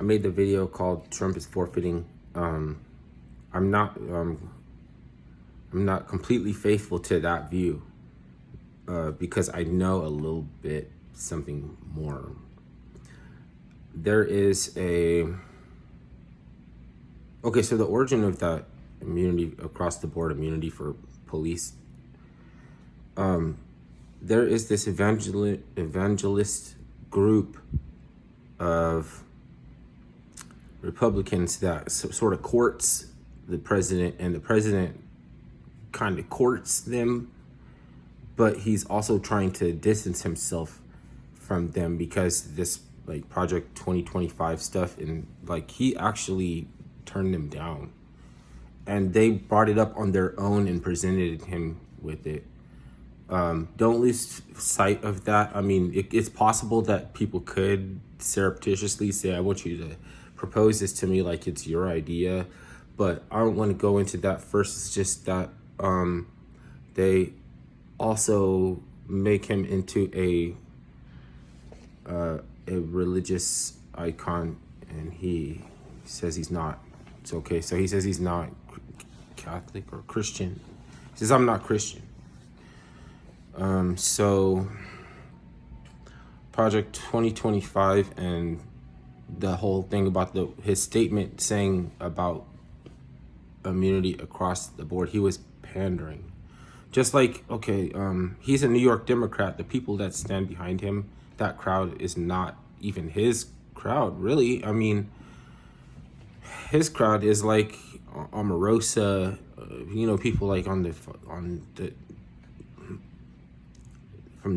I made the video called Trump is forfeiting. I'm not completely faithful to that view because I know a little bit something more. There is so the origin of that immunity, across the board immunity for police, there is this evangelist group of Republicans that sort of courts the president, and the president kind of courts them, but he's also trying to distance himself from them because this like Project 2025 stuff, and like he actually turned them down, and they brought it up on their own and presented him with it. Don't lose sight of that. I mean, it's possible that people could surreptitiously say, I want you to propose this to me like it's your idea, but I don't want to go into that first. It's just that they also make him into a religious icon, and he says he's not. It's okay. So he says he's not Catholic or Christian. He says, I'm not Christian. So Project 2025 and the whole thing about his statement saying about immunity across the board, he was pandering. Just like, okay, he's a New York Democrat. The people that stand behind him, that crowd is not even his crowd, really. I mean, his crowd is like Omarosa, people like from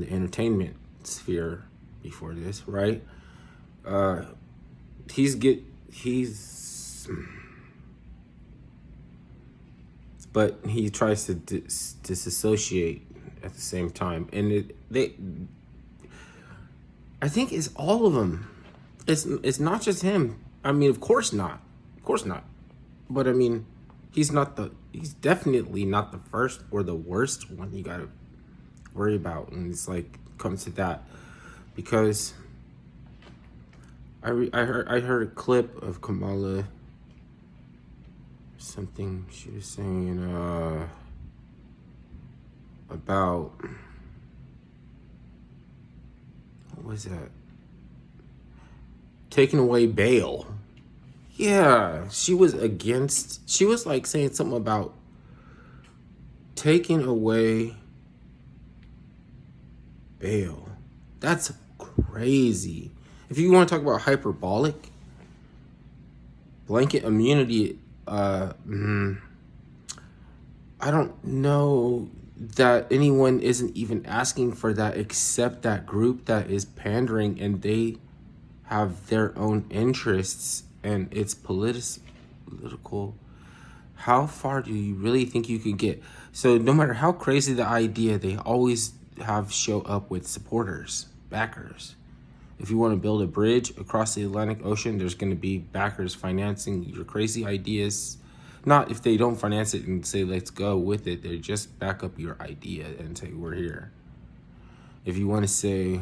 the entertainment sphere before this, right? But he tries to disassociate at the same time, and I think it's all of them. It's not just him. I mean, of course not, but I mean, he's definitely not the first or the worst one you gotta worry about, and it's like comes to that, because I heard a clip of Kamala, something she was saying about, what was that? Taking away bail. Yeah, she was like saying something about taking away bail. That's crazy. If you want to talk about hyperbolic, blanket immunity, I don't know that anyone isn't even asking for that except that group that is pandering, and they have their own interests, and it's political. How far do you really think you can get? So no matter how crazy the idea, they always show up with supporters, backers. If you want to build a bridge across the Atlantic Ocean, there's going to be backers financing your crazy ideas. Not if they don't finance it and say, let's go with it. They just back up your idea and say, we're here. If you want to say,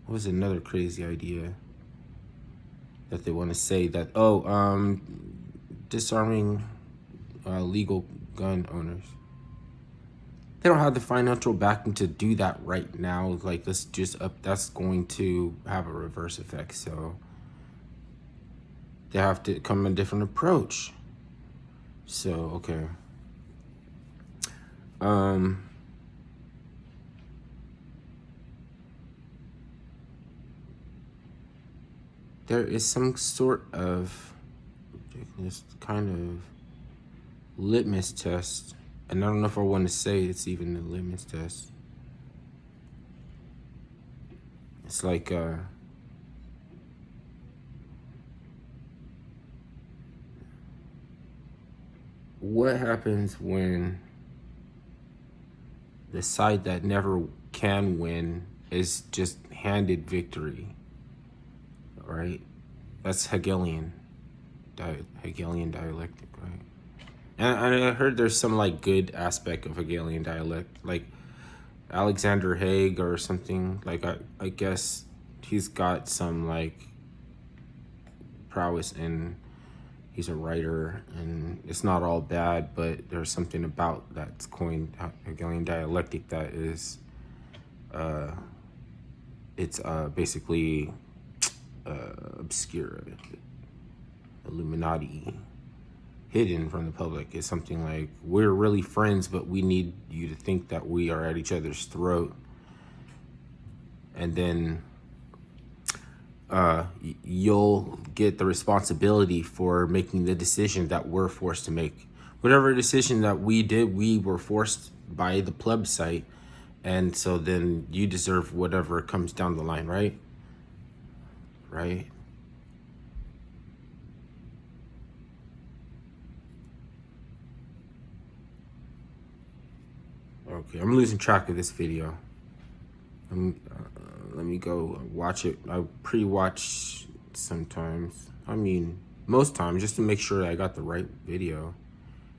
what was another crazy idea that they want to say that, disarming legal gun owners. They don't have the financial backing to do that right now. Like, that's going to have a reverse effect. So they have to come a different approach. So, okay. There is some sort of ridiculous kind of litmus test, and I don't know if I want to say it's even a litmus test. It's like what happens when the side that never can win is just handed victory, right? That's Hegelian dialectic, right? And I heard there's some like good aspect of Hegelian dialect, like Alexander Haig or something. Like I guess he's got some like prowess, and he's a writer, and it's not all bad, but there's something about that Hegelian dialectic that is, it's basically obscure, Illuminati, hidden from the public. It's something like, we're really friends, but we need you to think that we are at each other's throat. And then you'll get the responsibility for making the decision that we're forced to make. Whatever decision that we did, we were forced by the plebiscite. And so then you deserve whatever comes down the line, right? Right? Okay, I'm losing track of this video. Let me go watch it. I pre-watch sometimes. I mean, most times, just to make sure I got the right video,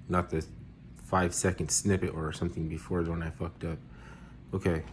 not the 5-second snippet or something before when I fucked up. Okay,